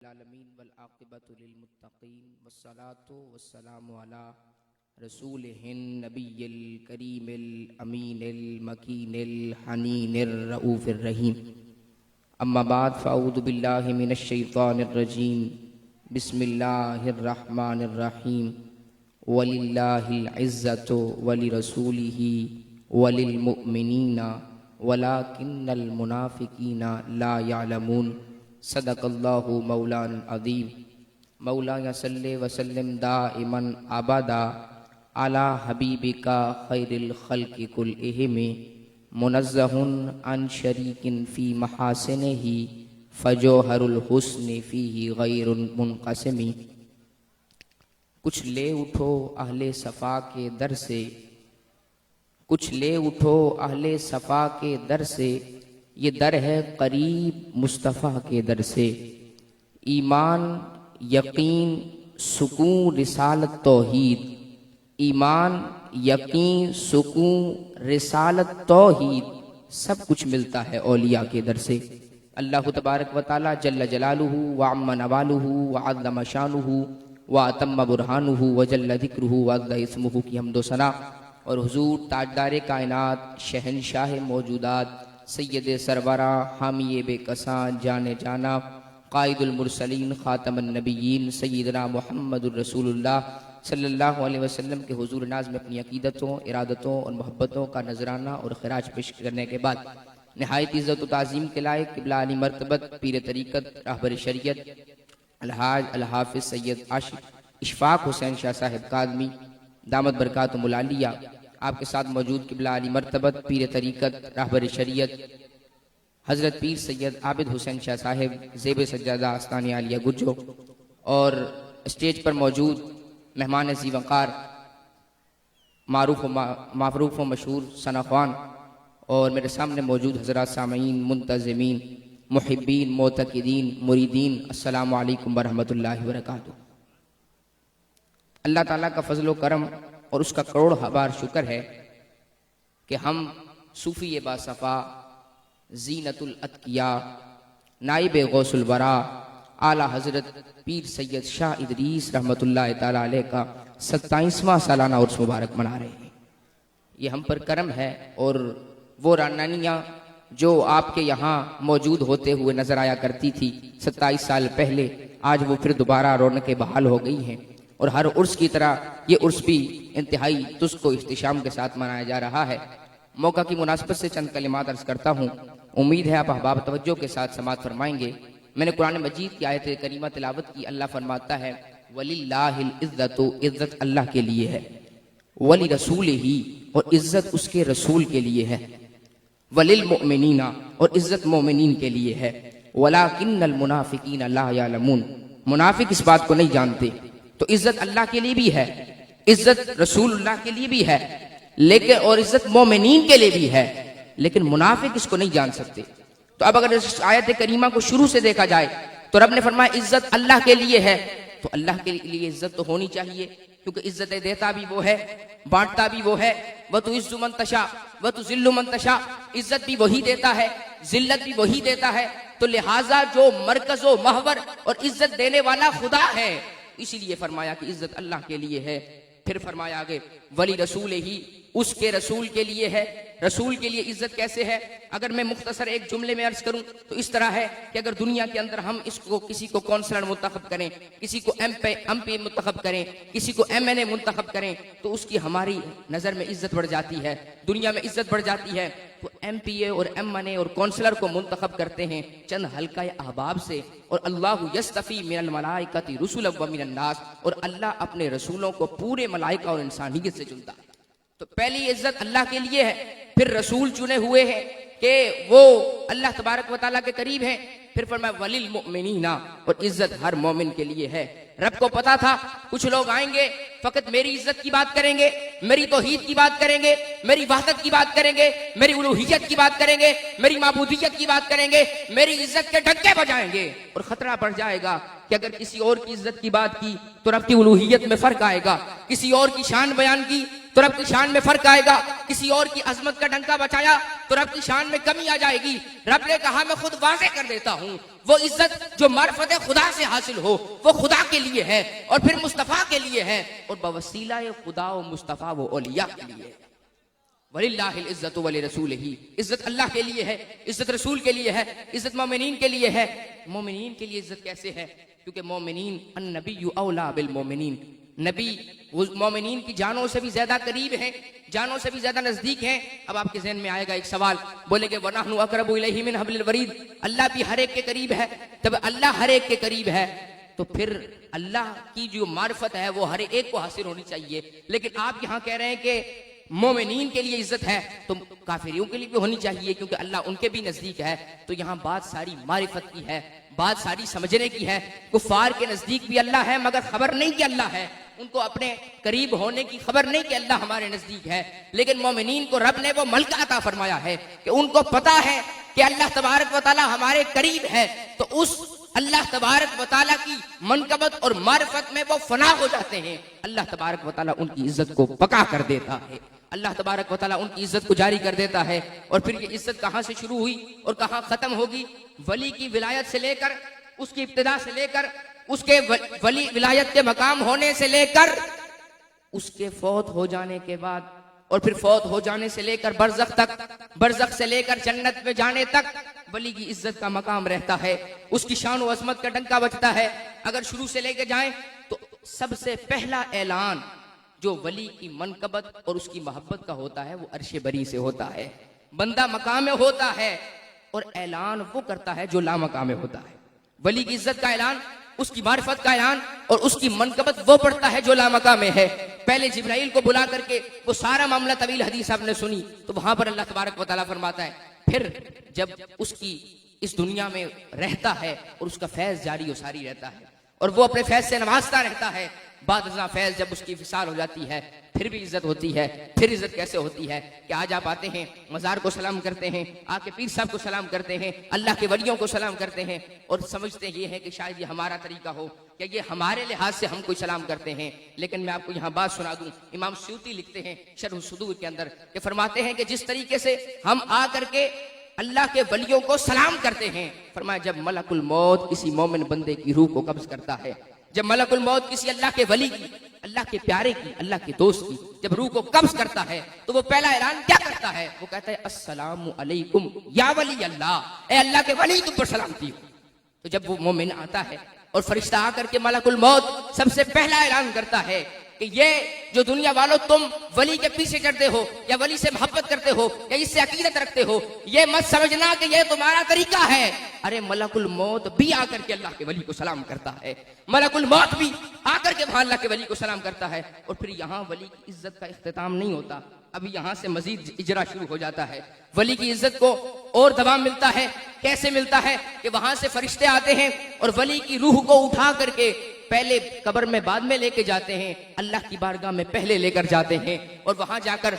العالمین والعاقبۃ للمتقین والصلاۃ والسلام علی رسولہ النبی الکریم الامین المکین الحنین الرؤوف الرحیم اما بعد فاعوذ باللہ من الشیطان الرجیم بسم اللہ الرحمن الرحیم وللہ العزۃ ولرسولہ وللمؤمنین ولکن المنافقین لا یعلمون صدق اللہ مولانا العظیم مولانا صلی وسلم دائما ابدا علی حبیبک خیر الخلق کلہم منزہ عن شریک فی محاسنہ فجوہر الحسن فیہ غیر منقسم۔ کچھ لے اٹھو اہل صفا کے در سے، کچھ لے اٹھو اہل صفا کے در سے، یہ در ہے قریب مصطفیٰ کے در سے۔ ایمان یقین سکون رسالت توحید، ایمان یقین سکون رسالت توحید سب کچھ ملتا ہے اولیاء کے در سے۔ اللہ تبارک و تعالی جل جلالہ وعم نوالہ وعظم شانہ واتم برہانہ وجل ذکرہ وعظم اسمہ کی حمد و ثنا، اور حضور تاجدار کائنات شہنشاہ موجودات سید سرورہ حامی بے کساں جانے جانا قائد المرسلین خاتم النبیین سیدنا محمد الرسول اللہ صلی اللہ علیہ وسلم کے حضور ناز میں اپنی عقیدتوں، ارادتوں اور محبتوں کا نذرانہ اور خراج پیش کرنے کے بعد نہایت عزت و تعظیم کے لائق قبلہ علی مرتبت پیر طریقت راہبر شریعت الحاج الحافظ سید عاشق اشفاق حسین شاہ صاحب کاظمی دامت برکاتہم العالیہ، آپ کے ساتھ موجود قبلہ علی مرتبت پیر طریقت راہبر شریعت حضرت پیر سید عابد حسین شاہ صاحب زیب سجادہ آستانہ عالیہ گجو، اور اسٹیج پر موجود مہمان ذی وقار معروف و مشہور ثنا خوان، اور میرے سامنے موجود حضرات سامعین، منتظمین، محبین، معتقدین، مریدین، السلام علیکم ورحمۃ اللہ وبرکاتہ۔ اللہ تعالیٰ کا فضل و کرم اور اس کا کروڑ بار شکر ہے کہ ہم صوفی باصفا زینت الاتقیاء نائب غوث الورا اعلیٰ حضرت پیر سید شاہ ادریس رحمۃ اللہ تعالیٰ علیہ کا 27واں سالانہ عرس مبارک منا رہے ہیں۔ یہ ہم پر کرم ہے، اور وہ رانانیاں جو آپ کے یہاں موجود ہوتے ہوئے نظر آیا کرتی تھی 27 سال پہلے، آج وہ پھر دوبارہ رونقیں بحال ہو گئی ہیں، اور ہر عرس کی طرح یہ عرس بھی انتہائی تسک و احتشام کے ساتھ منایا جا رہا ہے۔ موقع کی مناسبت سے چند کلمات عرض کرتا ہوں، امید ہے آپ احباب توجہ کے ساتھ سماعت فرمائیں گے۔ میں نے قرآن مجید کی آیت کریمہ تلاوت کی، اللہ فرماتا ہے وَلِلَّهِ الْعِزَّةُ، عزت اللہ کے لیے ہے، وَلِرَسُولِهِ، اور عزت اس کے رسول کے لیے ہے، وَلِلْمُؤْمِنِينَ، اور عزت مومنین کے لیے ہے، وَلَكِنَّ الْمُنَافِقِينَ لَا يَعْلَمُونَ، منافق اس بات کو نہیں جانتے۔ تو عزت اللہ کے لیے بھی ہے، عزت رسول اللہ کے لیے بھی ہے، لیکن اور عزت مومنین کے لیے بھی ہے، لیکن منافق اس کو نہیں جان سکتے۔ تو اب اگر اس آیت کریمہ کو شروع سے دیکھا جائے تو رب نے فرمایا عزت اللہ کے لیے ہے، تو اللہ کے لیے عزت تو ہونی چاہیے، کیونکہ عزت دیتا بھی وہ ہے، بانٹتا بھی وہ ہے، وَتُعِزُّ مَن تَشَاءُ وَتُذِلُّ مَن تَشَاءُ، عزت بھی وہی دیتا ہے، ذلت بھی وہی دیتا ہے، تو لہٰذا جو مرکز و محور اور عزت دینے والا خدا ہے، اسی لیے فرمایا کہ عزت اللہ کے لیے ہے۔ پھر فرمایا آگے ولی رسول ہی، اس کے رسول کے لیے ہے۔ رسول کے لیے عزت کیسے ہے؟ اگر میں مختصر ایک جملے میں عرض کروں تو اس طرح ہے کہ اگر دنیا کے اندر ہم اس کو کسی کو کونسلر منتخب کریں، کسی کو ایم پی منتخب کریں، کسی کو ایم این اے منتخب کریں، تو اس کی ہماری نظر میں عزت بڑھ جاتی ہے، دنیا میں عزت بڑھ جاتی ہے۔ تو ایم پی اے اور ایم این اے اور کونسلر کو منتخب کرتے ہیں چند حلقہ احباب سے، اور اللہ یستفی من الملائکۃ رسلا ومن الناس، اور اللہ اپنے رسولوں کو پورے ملائکہ اور انسانیت سے چنتا ہے۔ تو پہلی عزت اللہ کے لیے ہے، پھر رسول چنے ہوئے ہیں کہ وہ اللہ تبارک و تعالیٰ کے قریب ہیں، پھر فرمایا وَلِلْمُؤْمِنِينَ، اور عزت ہر مومن کے لیے ہے۔ رب کو پتا تھا کچھ لوگ آئیں گے فقط میری عزت کی بات کریں گے، میری توحید کی بات کریں گے، میری وحدت کی بات کریں گے، میری الوہیت کی بات کریں گے، میری معبودیت کی بات کریں گے، میری عزت کے ڈنکے بجائیں گے، اور خطرہ بڑھ جائے گا کہ اگر کسی اور کی عزت کی بات کی تو رب کی الوہیت میں فرق آئے گا، کسی اور کی شان بیان کی تو رب کی شان میں فرق آئے گا. کسی اور کی عظمت کا ڈنکا بچایا تو رب کی شان میں کمی آ جائے گی. رب نے کہا میں خود واضح کر دیتا ہوں وہ عزت جو معرفت خدا سے حاصل ہو وہ خدا کے لیے ہے اور پھر مصطفیٰ کے لیے ہے اور بوسیلہ خدا و مصطفیٰ وہ اولیاء کے لیے ہے. وَلِلَّهِ الْعِزَّةُ وَلِرَسُولِهِ عزت اللہ کے لیے ہے, عزت رسول کے لیے ہے, عزت مومنین کے لیے ہے. مومنین کے لیے عزت کیسے ہے؟ کیونکہ مومنین النبی اولا بالمومنین, نبی مومنین کی جانوں سے بھی زیادہ قریب ہیں, جانوں سے بھی زیادہ نزدیک ہیں. اب آپ کے ذہن میں آئے گا ایک سوال, بولے کہ وَنَحْنُ أَقْرَبُ إِلَيْهِ مِنْ حَبْلِ الْوَرِيدِ, اللہ بھی ہر ایک کے قریب ہے. جب اللہ ہر ایک کے قریب ہے تو پھر اللہ کی جو معرفت ہے وہ ہر ایک کو حاصل ہونی چاہیے. لیکن آپ یہاں کہہ رہے ہیں کہ مومنین کے لیے عزت ہے تو کافروں کے لیے بھی ہونی چاہیے کیونکہ اللہ ان کے بھی نزدیک ہے. تو یہاں بات ساری معرفت کی ہے, بات ساری سمجھنے کی ہے. کفار کے نزدیک بھی اللہ ہے مگر خبر نہیں کہ اللہ ہے, ان کو اپنے قریب ہونے کی خبر نہیں کہ اللہ ہمارے نزدیک ہے. لیکن مومنین کو رب نے وہ ملکہ عطا فرمایا ہے کہ ان کو پتا ہے کہ اللہ تبارک و تعالی ہمارے قریب ہے, تو اس اللہ تبارک و تعالی کی منقبت اور معرفت میں وہ فنا ہو جاتے ہیں. اللہ تبارک و تعالی ان کی عزت کو پکا کر دیتا ہے, اللہ تبارک و تعالی ان کی عزت کو جاری کر دیتا ہے. اور پھر یہ عزت کہاں سے شروع ہوئی اور کہاں ختم ہوگی؟ ولی کی ولایت سے لے کر, اس کی ابتدا سے لے کر, اس کے ولی ولایت کے مقام ہونے سے لے کر اس کے فوت ہو جانے کے بعد, اور پھر فوت ہو جانے سے لے کر برزخ تک, برزخ سے لے کر جنت میں جانے تک ولی کی عزت کا مقام رہتا ہے, اس کی شان و عظمت کا ڈنکا بجتا ہے. اگر شروع سے لے کے جائیں تو سب سے پہلا اعلان جو ولی کی منقبت اور اس کی محبت کا ہوتا ہے وہ عرش بری سے ہوتا ہے. بندہ مقام میں ہوتا ہے اور اعلان وہ کرتا ہے جو لا مقام میں ہوتا ہے. ولی کی عزت کا اعلان, اس کی معرفت کا اعلان اور اس کی منقبت وہ پڑھتا ہے جو لا مقام میں ہے. پہلے جبرائیل کو بلا کر کے وہ سارا معاملہ طویل حدیث آپ نے سنی تو وہاں پر اللہ تبارک و تعالیٰ فرماتا ہے پھر جب اس کی اس دنیا میں رہتا ہے اور اس کا فیض جاری و ساری رہتا ہے اور وہ اپنے فیض سے نوازتا رہتا ہے, بعد ازاں فیض جب اس کی فصال ہو جاتی ہے پھر بھی عزت ہوتی ہے. پھر عزت کیسے ہوتی ہے کہ آج آپ آتے ہیں مزار کو سلام کرتے ہیں, آ کے پیر صاحب کو سلام کرتے ہیں, اللہ کے ولیوں کو سلام کرتے ہیں اور سمجھتے یہ ہے کہ شاید یہ ہمارا طریقہ ہو کہ یہ ہمارے لحاظ سے ہم کوئی سلام کرتے ہیں. لیکن میں آپ کو یہاں بات سنا دوں, امام سیوطی لکھتے ہیں شرح الصدور کے اندر کہ فرماتے ہیں کہ جس طریقے سے ہم آ کر کے اللہ کے ولیوں کو سلام کرتے ہیں, فرمایا جب ملک الموت کسی مومن بندے کی روح کو قبض کرتا ہے, جب ملک الموت کسی اللہ کے ولی کی, اللہ کے پیارے کی, اللہ کے دوست کی جب روح کو قبض کرتا ہے تو وہ پہلا اعلان کیا کرتا ہے؟ وہ کہتا ہے السلام علیکم یا ولی اللہ, اے اللہ کے ولی تم پر سلامتی ہو. تو جب وہ مومن آتا ہے اور فرشتہ آ کر کے ملک الموت سب سے پہلا اعلان کرتا ہے کہ یہ جو دنیا والوں تم ولی کے پیچھے چڑھتے ہو یا ولی سے محبت کرتے ہو یا اس سے عقیدت رکھتے ہو, یہ مت سمجھنا کہ یہ تمہارا طریقہ ہے. ارے ملک الموت بھی آ کر کے اللہ کے ولی کو سلام کرتا ہے, ملک الموت بھی آ کر کے وہاں اللہ کے ولی کو سلام کرتا ہے. اور پھر یہاں ولی کی عزت کا اختتام نہیں ہوتا, ابھی یہاں سے مزید اجرا شروع ہو جاتا ہے. ولی کی عزت کو اور دوام ملتا ہے. کیسے ملتا ہے کہ وہاں سے فرشتے آتے ہیں اور ولی کی روح کو اٹھا کر کے پہلے قبر میں بعد میں لے کے جاتے ہیں, اللہ کی بارگاہ میں پہلے لے کر جاتے ہیں اور وہاں جا کر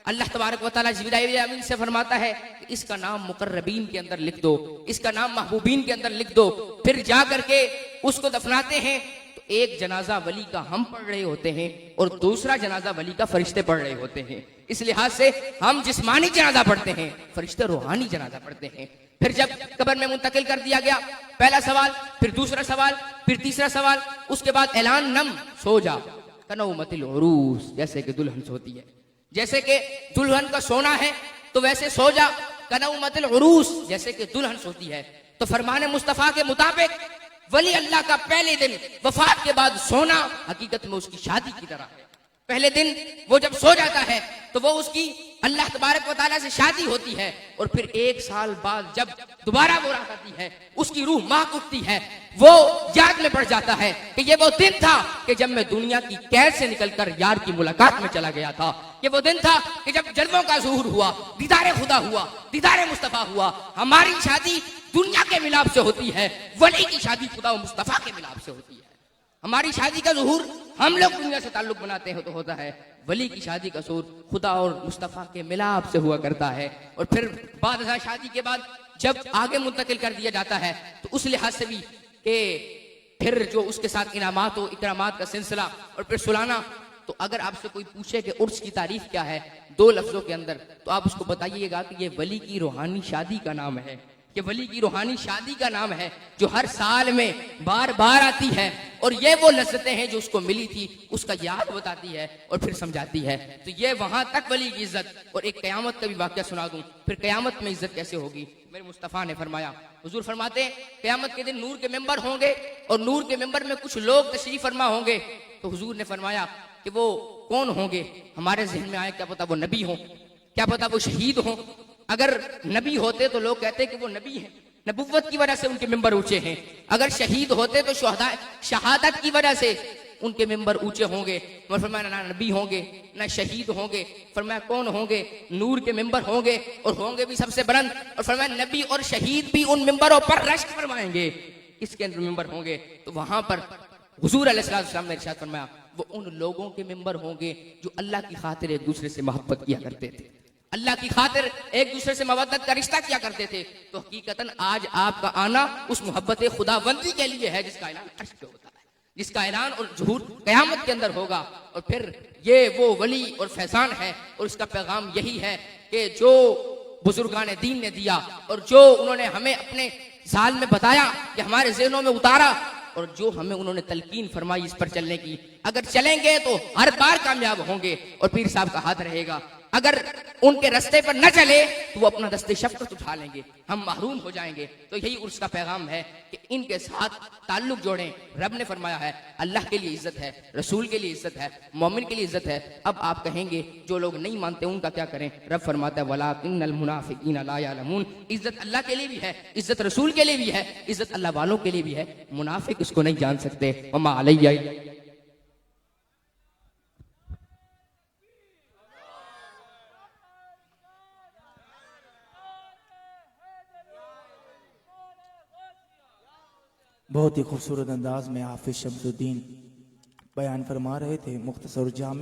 اللہ تبارک و تعالیٰ جبرائیل امین سے فرماتا ہے کہ اس کا نام مقربین کے اندر لکھ دو, اس کا نام محبوبین کے اندر لکھ دو. پھر جا کر کے اس کو دفناتے ہیں تو ایک جنازہ ولی کا ہم پڑھ رہے ہوتے ہیں اور دوسرا جنازہ ولی کا فرشتے پڑھ رہے ہوتے ہیں. اس لحاظ سے ہم جسمانی جنازہ پڑھتے ہیں, فرشتے روحانی جنازہ پڑھتے ہیں. پھر جب قبر میں منتقل کر دیا گیا, پہلا سوال, پھر دوسرا سوال, پھر تیسرا سوال, اس کے بعد اعلان نم سو جا کنومت العروس, جیسے کہ دلہن سوتی ہے, جیسے کہ دلہن کا سونا ہے تو ویسے سو جا کنومت العروس, جیسے کہ دلہن سوتی ہے. تو فرمان مصطفیٰ کے مطابق ولی اللہ کا پہلے دن وفات کے بعد سونا حقیقت میں اس کی شادی کی طرح ہے. پہلے دن وہ جب سو جاتا ہے تو وہ اس کی اللہ تبارک و تعالیٰ سے شادی ہوتی ہے اور پھر 1 سال بعد جب دوبارہ وہ راہ آتی ہے اس کی روح ماں اٹھتی ہے, وہ یاد میں پڑ جاتا ہے کہ یہ وہ دن تھا کہ جب میں دنیا کی قید سے نکل کر یار کی ملاقات میں چلا گیا تھا. یہ وہ دن تھا کہ جب جلووں کا ظہور ہوا, دیدار خدا ہوا, دیدار مصطفیٰ ہوا. ہماری شادی دنیا کے ملاپ سے ہوتی ہے, ولی کی شادی خدا و مصطفیٰ کے ملاپ سے ہوتی ہے. ہماری شادی کا ظہور ہم لوگ دنیا سے تعلق بناتے ہیں تو ہوتا ہے, ولی کی شادی کا ظہور خدا اور مصطفیٰ کے ملاپ سے ہوا کرتا ہے. اور پھر بعد ازاں شادی کے بعد جب آگے منتقل کر دیا جاتا ہے تو اس لحاظ سے بھی کہ پھر جو اس کے ساتھ انعامات و اکرامات کا سلسلہ اور پھر سلانہ, تو اگر آپ سے کوئی پوچھے کہ عرس کی تعریف کیا ہے 2 لفظوں کے اندر، تو آپ اس کو بتائیے گا کہ یہ ولی کی روحانی شادی کا نام ہے، یہ ولی کی روحانی شادی کا نام ہے جو ہر سال میں بار بار آتی ہے، اور یہ وہ لذتیں ہیں جو اس کو ملی تھی اس کا یاد بتاتی ہے اور پھر سمجھاتی ہے. تو یہ وہاں تک ولی کی عزت. اور ایک قیامت کا بھی واقعہ سنا دوں، پھر قیامت میں عزت کیسے ہوگی. میرے مصطفیٰ نے فرمایا، حضور فرماتے ہیں قیامت کے دن نور کے ممبر ہوں گے، اور نور کے ممبر میں کچھ لوگ تشریف فرما ہوں گے. تو حضور نے فرمایا کہ وہ کون ہوں گے؟ ہمارے ذہن میں آیا کیا پتا وہ نبی ہوں، کیا پتا وہ شہید ہوں. اگر نبی ہوتے تو لوگ کہتے کہ وہ نبی ہیں، نبوت کی وجہ سے ان کے ممبر اونچے ہیں. اگر شہید ہوتے تو شہادت کی وجہ سے ان کے ممبر اونچے ہوں گے. اور فرمایا نہ نبی ہوں گے نہ شہید ہوں گے. فرمایا کون ہوں گے؟ نور کے ممبر ہوں گے، اور ہوں گے بھی سب سے بلند. اور فرمایا نبی اور شہید بھی ان ممبروں پر رشک فرمائیں گے. کس کے اندر ممبر ہوں گے؟ تو وہاں پر حضور علیہ السلام نے ارشاد فرمایا وہ ان لوگوں کے ممبر ہوں گے جو اللہ کی خاطر ایک دوسرے سے محبت کیا کرتے تھے، اللہ کی خاطر ایک دوسرے سے مودت کا رشتہ کیا کرتے تھے. تو حقیقتاً آج آپ کا آنا اس محبت خداوندی کے لیے ہے جس کا اعلان عرش پہ ہوتا ہے، جس کا اعلان اور ظہور قیامت کے اندر ہوگا. اور پھر یہ وہ ولی اور فیضان ہے، اور اس کا پیغام یہی ہے کہ جو بزرگان دین نے دیا اور جو انہوں نے ہمیں اپنے سال میں بتایا کہ ہمارے ذہنوں میں اتارا، اور جو ہمیں انہوں نے تلقین فرمائی اس پر چلنے کی، اگر چلیں گے تو ہر بار کامیاب ہوں گے اور پیر صاحب کا ہاتھ رہے گا. اگر ان کے رستے پر نہ چلے تو وہ اپنا دست شفقت اٹھا لیں گے، ہم محروم ہو جائیں گے. تو یہی عرس کا پیغام ہے کہ ان کے ساتھ تعلق جوڑیں. رب نے فرمایا ہے اللہ کے لیے عزت ہے، رسول کے لیے عزت ہے، مومن کے لیے عزت ہے. اب آپ کہیں گے جو لوگ نہیں مانتے ان کا کیا کریں؟ رب فرماتا ہے وَلَٰكِنَّ الْمُنَافِقِينَ لَا يَعْلَمُونَ. عزت اللہ کے لیے بھی ہے، عزت رسول کے لیے بھی ہے، عزت اللہ والوں کے لیے بھی ہے. منافق اس کو نہیں جان سکتے. وَمَا عَلَيَّ بہت ہی خوبصورت انداز میں حافظ شمس الدین بیان فرما رہے تھے، مختصر جامع